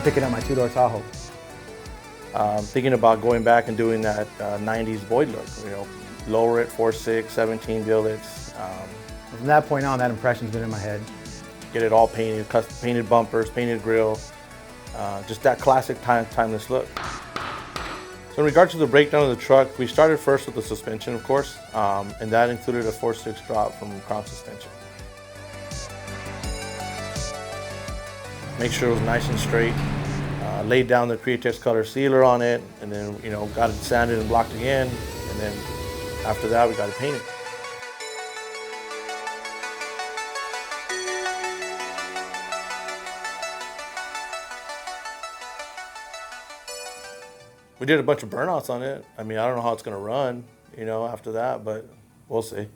picking up my two-door Tahoe. Thinking about going back and doing that 90s Boyd look, you know, lower it, 4.6, 17 billets. From that point on, that impression's been in my head. Get it all painted, painted bumpers, painted grill, just that classic timeless look. So in regards to the breakdown of the truck, we started first with the suspension, of course, and that included a 4.6 drop from crown suspension. Make sure it was nice and straight. Laid down the Createx color sealer on it, and then got it sanded and blocked again, and then after that we got it painted. We did a bunch of burnouts on it. I mean, I don't know how it's gonna run, after that, but we'll see.